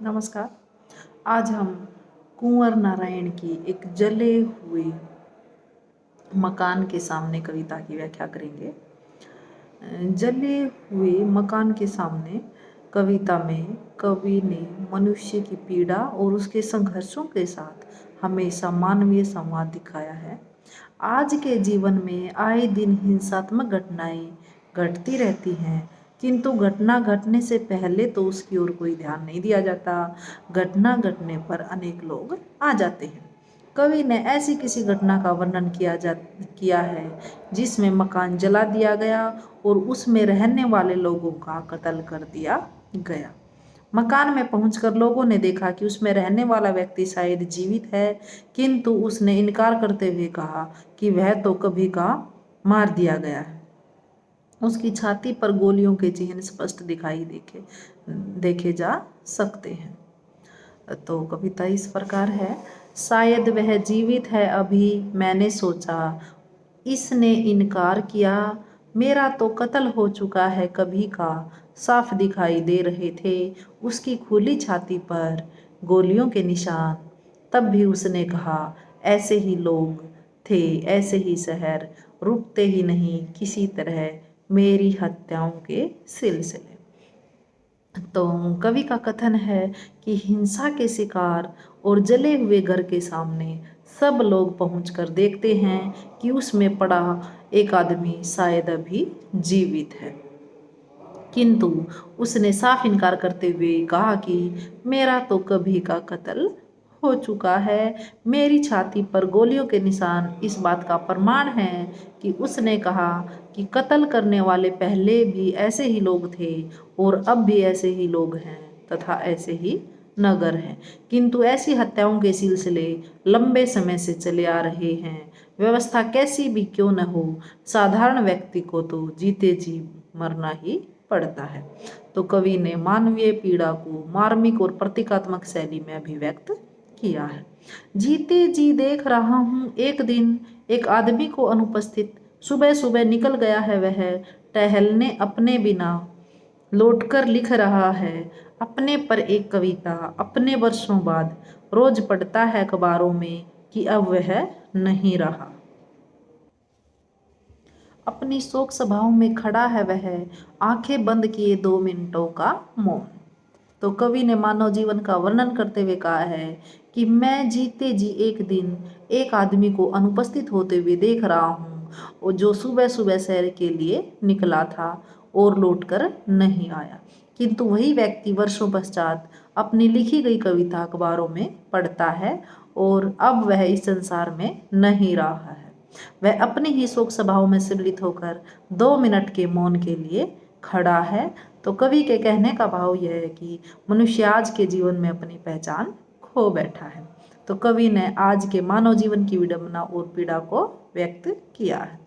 नमस्कार। आज हम कुंवर नारायण की एक जले हुए मकान के सामने कविता की व्याख्या करेंगे। जले हुए मकान के सामने कविता में कवि ने मनुष्य की पीड़ा और उसके संघर्षों के साथ हमेशा मानवीय संवाद दिखाया है। आज के जीवन में आए दिन हिंसात्मक घटनाएं घटती रहती हैं, किंतु घटना घटने से पहले तो उसकी ओर कोई ध्यान नहीं दिया जाता। घटना घटने पर अनेक लोग आ जाते हैं। कवि ने ऐसी किसी घटना का वर्णन किया है जिसमें मकान जला दिया गया और उसमें रहने वाले लोगों का कत्ल कर दिया गया। मकान में पहुंचकर लोगों ने देखा कि उसमें रहने वाला व्यक्ति शायद जीवित है, किंतु उसने इनकार करते हुए कहा कि वह तो कभी का मार दिया गया है। उसकी छाती पर गोलियों के चिन्ह स्पष्ट देखे जा सकते हैं। तो कविता इस प्रकार है। शायद वह जीवित है अभी, मैंने सोचा, इसने इनकार किया, मेरा तो कत्ल हो चुका है कभी का। साफ दिखाई दे रहे थे उसकी खुली छाती पर गोलियों के निशान। तब भी उसने कहा, ऐसे ही लोग थे, ऐसे ही शहर, रुकते ही नहीं किसी तरह मेरी हत्याओं के सिलसिले। तो कवि का कथन है कि हिंसा के शिकार और जले हुए घर के सामने सब लोग पहुंचकर देखते हैं कि उसमें पड़ा एक आदमी शायद अभी जीवित है, किंतु उसने साफ इनकार करते हुए कहा कि मेरा तो कभी का कत्ल हो चुका है। मेरी छाती पर गोलियों के निशान इस बात का प्रमाण है कि उसने कहा कि कत्ल करने वाले पहले भी ऐसे ही लोग थे और अब भी ऐसे ही लोग हैं तथा ऐसे ही नगर हैं, किंतु ऐसी हत्याओं के सिलसिले लंबे समय से चले आ रहे हैं। व्यवस्था कैसी भी क्यों न हो, साधारण व्यक्ति को तो जीते जी मरना ही पड़ता है। तो कवि ने मानवीय पीड़ा को मार्मिक और प्रतीकात्मक शैली में अभिव्यक्त किया है। जीते जी देख रहा हूँ एक दिन एक आदमी को अनुपस्थित, सुबह सुबह निकल गया है वह टहलने, अपने बिना लौटकर लिख रहा है अपने पर एक कविता। अपने वर्षों बाद रोज पढ़ता है अखबारों में कि अब वह नहीं रहा। अपनी शोक सभाओं में खड़ा है वह, आंखें बंद किए 2 मिनटों का मौन। तो कवि ने मानव जीवन का वर्णन करते हुए कहा है कि मैं जीते जी एक दिन एक आदमी को अनुपस्थित होते हुए देख रहा हूँ, और जो सुबह सुबह सैर के लिए निकला था और लौटकर नहीं आया, किंतु वही व्यक्ति वर्षों पश्चात अपनी लिखी गई कविता अखबारों में पढ़ता है और अब वह इस संसार में नहीं रहा है। वह अपनी ही शोक सभाओं में सम्मिलित होकर 2 मिनट के मौन के लिए खड़ा है। तो कवि के कहने का भाव यह है कि मनुष्य आज के जीवन में अपनी पहचान खो बैठा है। तो कवि ने आज के मानव जीवन की विडंबना और पीड़ा को व्यक्त किया है।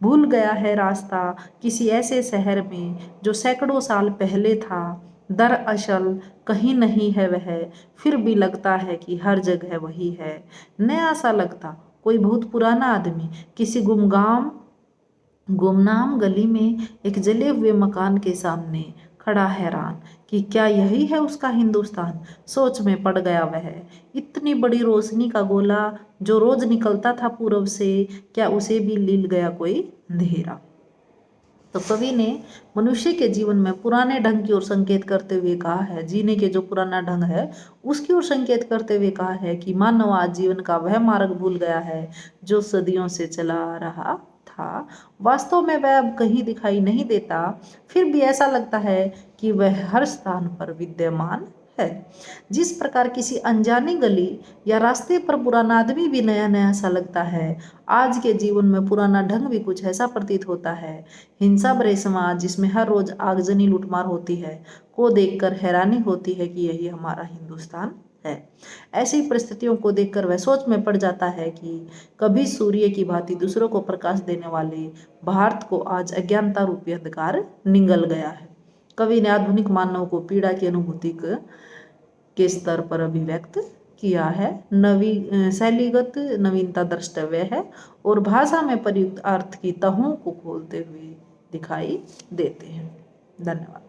भूल गया है रास्ता किसी ऐसे शहर में जो सैकड़ों साल पहले था, दरअसल कहीं नहीं है वह, फिर भी लगता है कि हर जगह वही है। नया सा लगता कोई बहुत पुराना आदमी किसी गुमनाम गली में एक जले हुए मकान के सामने खड़ा, हैरान कि क्या यही है उसका हिंदुस्तान। सोच में पड़ गया वह। इतनी बड़ी रोशनी का गोला जो रोज निकलता था पूरब से, क्या उसे भी लील गया कोई अंधेरा। तो कवि ने मनुष्य के जीवन में पुराने ढंग की ओर संकेत करते हुए कहा है, जीने के जो पुराना ढंग है उसकी ओर संकेत करते हुए कहा है कि मानव आज जीवन का वह मार्ग भूल गया है जो सदियों से चला आ रहा था। वास्तव में वह अब कहीं दिखाई नहीं देता, फिर भी ऐसा लगता है कि वह हर स्थान पर विद्यमान है। जिस प्रकार किसी अनजानी गली या रास्ते पर पुराना आदमी भी नया नया सा लगता है, आज के जीवन में पुराना ढंग भी कुछ ऐसा प्रतीत होता है। हिंसा भरे समाज जिसमें हर रोज आगजनी लूटमार होती है को देखकर हैरानी होती है कि यही हमारा हिंदुस्तान है। ऐसी परिस्थितियों को देखकर वह सोच में पड़ जाता है कि कभी सूर्य की भांति दूसरों को प्रकाश देने वाले भारत को आज अज्ञानता रूपी अंधकार निगल गया है। कवि ने आधुनिक मानव को पीड़ा की अनुभूति के स्तर पर अभिव्यक्त किया है। शैलीगत नवीनता द्रष्टव्य है और भाषा में प्रयुक्त अर्थ की तहों को खोलते हुए दिखाई देते हैं। धन्यवाद।